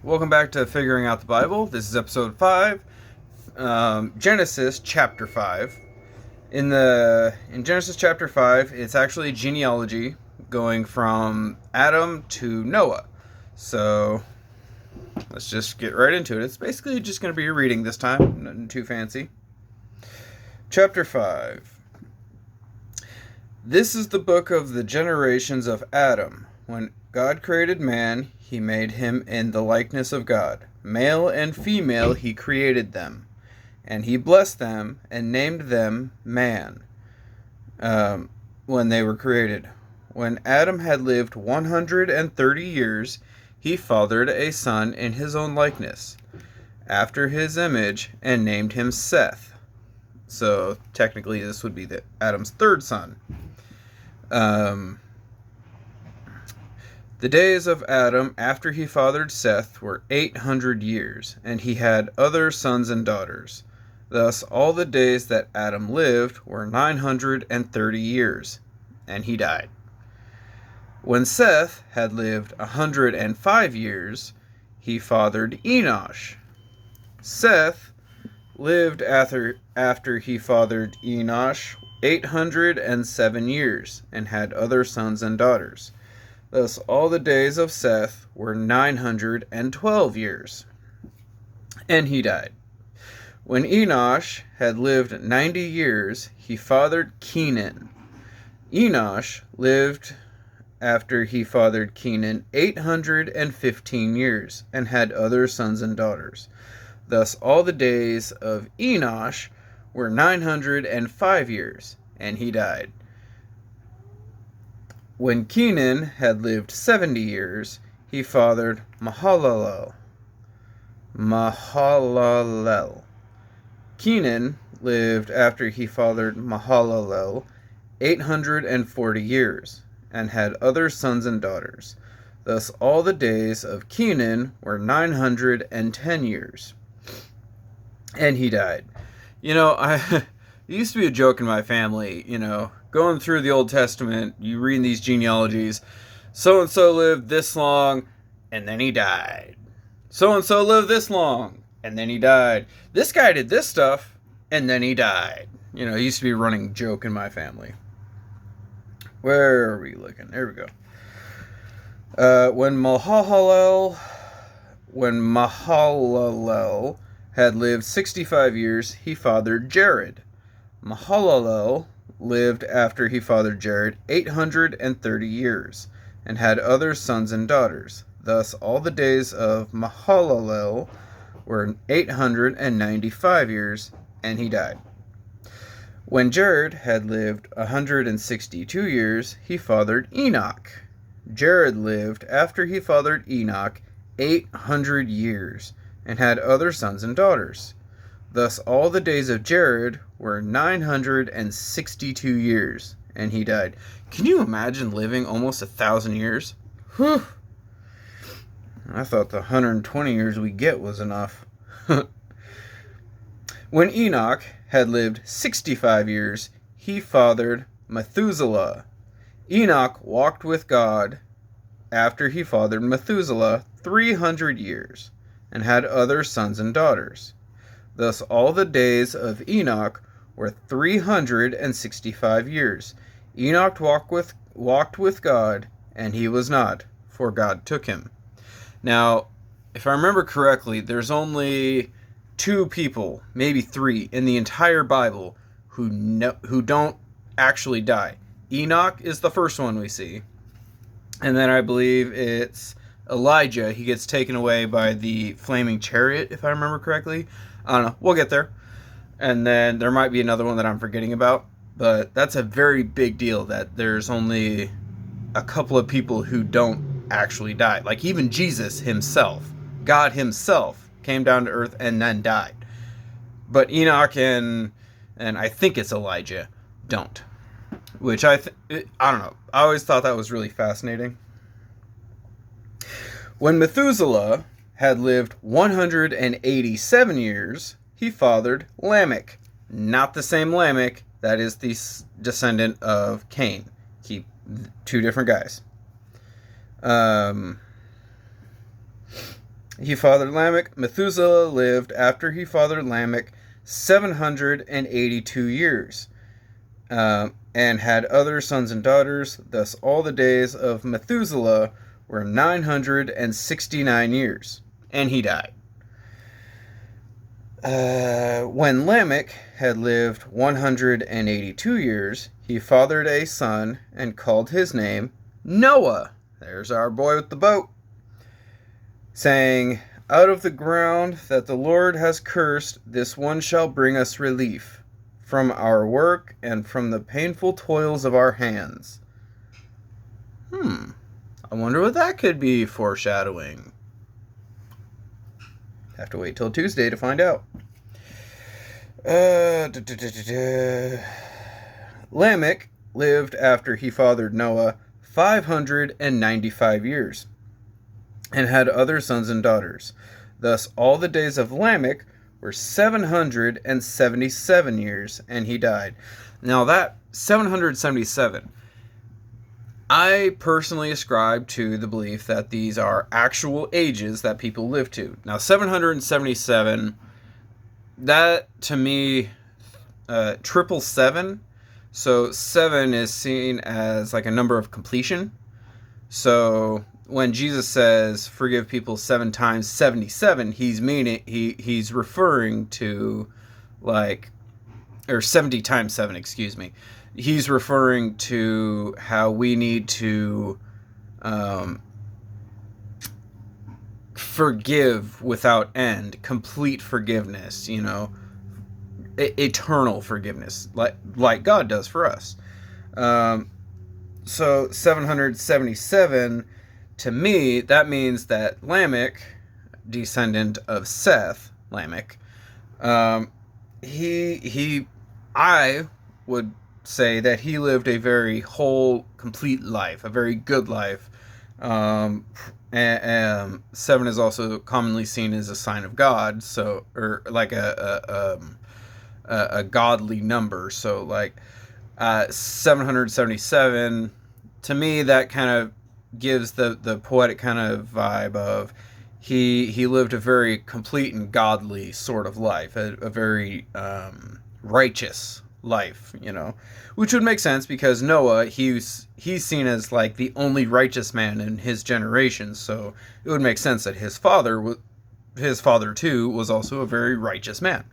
Welcome back to Figuring Out the Bible. This is episode 5, Genesis chapter 5. In Genesis chapter 5, it's actually genealogy going from Adam to Noah. So let's just get right into it. It's basically just going to be a reading this time, nothing too fancy. Chapter 5. This is the book of the generations of Adam. When God created man, he made him in the likeness of God. Male and female he created them. And he blessed them and named them man when they were created. When Adam had lived 130 years, he fathered a son in his own likeness, after his image, and named him Seth. So technically this would be Adam's third son. The days of Adam after he fathered Seth were 800 years, and he had other sons and daughters. Thus all the days that Adam lived were 930 years, and he died. When Seth had lived 105 years, he fathered Enosh. Seth lived after he fathered Enosh 807 years, and had other sons and daughters. Thus all the days of Seth were 912 years, and he died. When Enosh had lived 90 years, he fathered Kenan. Enosh lived after he fathered Kenan 815 years, and had other sons and daughters. Thus all the days of Enosh were 905 years, and he died. When Kenan had lived 70 years, he fathered Mahalalel. Kenan lived after he fathered Mahalalel 840 years, and had other sons and daughters. Thus all the days of Kenan were 910 years, and he died. It used to be a joke in my family, going through the Old Testament, you read these genealogies, so-and-so lived this long, and then he died. So-and-so lived this long, and then he died. This guy did this stuff, and then he died. It used to be a running joke in my family. Where are we looking? There we go. When Mahalalel had lived 65 years, he fathered Jared. Mahalalel lived after he fathered Jared 830 years, and had other sons and daughters. Thus all the days of Mahalalel were 895 years, and he died. When Jared had lived 162 years, he fathered Enoch. Jared lived after he fathered Enoch 800 years, and had other sons and daughters. Thus all the days of Jared were 962 years, and he died. Can you imagine living almost 1,000 years? Whew! I thought the 120 years we get was enough. When Enoch had lived 65 years, he fathered Methuselah. Enoch walked with God after he fathered Methuselah 300 years, and had other sons and daughters. Thus all the days of Enoch were 365 years. Enoch walked with God, and he was not, for God took him. Now, if I remember correctly, there's only 2 people, maybe 3, in the entire Bible who don't actually die. Enoch is the first one we see, and then I believe it's Elijah. He gets taken away by the flaming chariot, if I remember correctly. I don't know. We'll get there. And then there might be another one that I'm forgetting about. But that's a very big deal that there's only a couple of people who don't actually die. Like even Jesus himself, God himself, came down to earth and then died. But Enoch and I think it's Elijah don't. Which I don't know. I always thought that was really fascinating. When Methuselah had lived 187 years, he fathered Lamech. Not the same Lamech, that is the descendant of Cain. Keep 2 different guys. He fathered Lamech. Methuselah lived after he fathered Lamech 782 years, and had other sons and daughters. Thus all the days of Methuselah were 969 years, and he died. When Lamech had lived 182 years, he fathered a son and called his name Noah. There's our boy with the boat. Saying, out of the ground that the Lord has cursed, this one shall bring us relief from our work and from the painful toils of our hands. I wonder what that could be foreshadowing. Have to wait till Tuesday to find out. Lamech lived after he fathered Noah 595 years, and had other sons and daughters. Thus all the days of Lamech were 777 years, and he died. Now that 777, I personally ascribe to the belief that these are actual ages that people live to. Now 777, that to me, triple seven. So 7 is seen as like a number of completion. So when Jesus says forgive people 7 times 77, he's referring to like, or 70 times 7, excuse me. He's referring to how we need to forgive without end, complete forgiveness, eternal forgiveness, like God does for us. So 777, to me, that means that Lamech, descendant of Seth, Lamech, I would say that he lived a very whole, complete life, a very good life. And 7 is also commonly seen as a sign of God, so, or like a godly number. So like 777, to me, that kind of gives the poetic kind of vibe of he lived a very complete and godly sort of life, a very righteous life, which would make sense because Noah, he's seen as like the only righteous man in his generation, so it would make sense that his father too was also a very righteous man.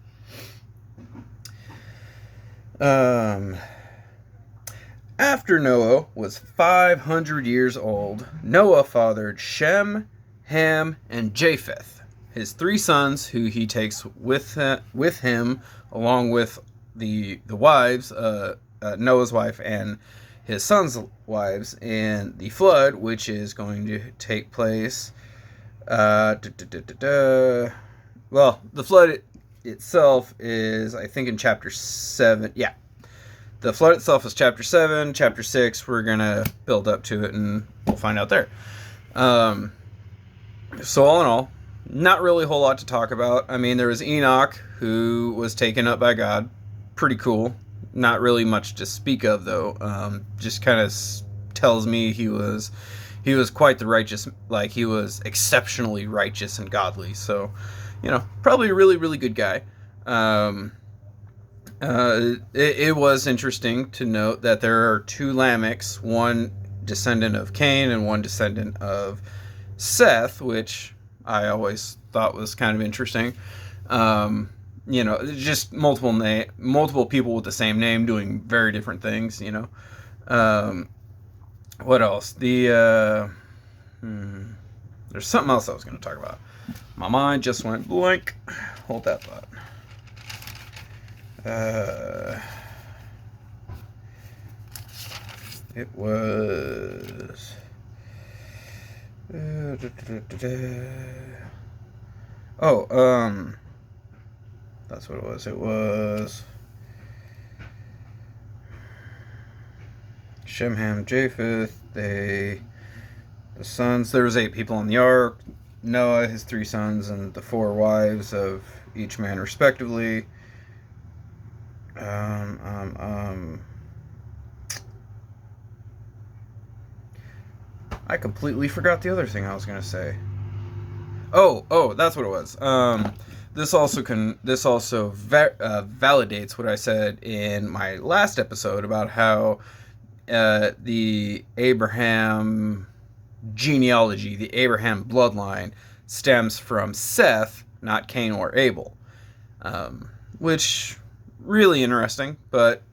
After Noah was 500 years old, Noah fathered Shem, Ham, and Japheth, his 3 sons, who he takes with him, along with the wives, Noah's wife and his sons' wives, in the flood, which is going to take place. Well, the flood itself is, I think, in chapter 7. Yeah. The flood itself is chapter 7. Chapter 6, we're going to build up to it, and we'll find out there. So all in all, not really a whole lot to talk about. I mean, there was Enoch, who was taken up by God. Pretty cool. Not really much to speak of, though. Just kind of tells me he was quite the righteous, like he was exceptionally righteous and godly. So, probably a really, really good guy. It was interesting to note that there are 2 Lamechs, one descendant of Cain and one descendant of Seth, which I always thought was kind of interesting. Just multiple people with the same name doing very different things, What else? There's something else I was going to talk about. My mind just went blank. Hold that thought. It was that's what it was. It was Shem, Ham, Japheth. The sons. There was 8 people on the ark. Noah, his 3 sons, and the 4 wives of each man respectively. I completely forgot the other thing I was going to say. Oh, that's what it was. This also validates what I said in my last episode about how the Abraham genealogy, the Abraham bloodline, stems from Seth, not Cain or Abel. Which, really interesting, but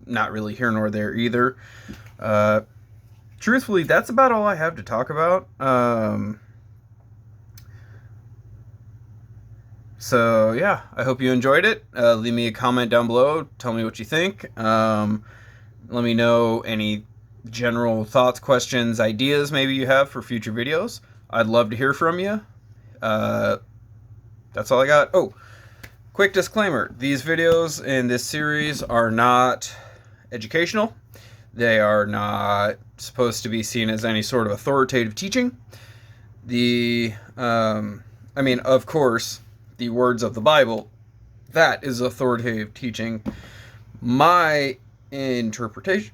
not really here nor there either. Truthfully, that's about all I have to talk about. So yeah, I hope you enjoyed it. Leave me a comment down below. Tell me what you think. Let me know any general thoughts, questions, ideas maybe you have for future videos. I'd love to hear from you. That's all I got. Oh, quick disclaimer. These videos in this series are not educational. They are not supposed to be seen as any sort of authoritative teaching. Of course, the words of the Bible, that is authoritative teaching. My interpretation,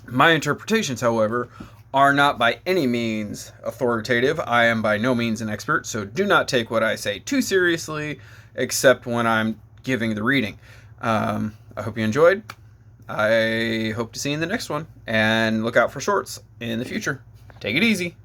my interpretations, however, are not by any means authoritative. I am by no means an expert, so do not take what I say too seriously, except when I'm giving the reading. I hope you enjoyed. I hope to see you in the next one, and look out for shorts in the future. Take it easy.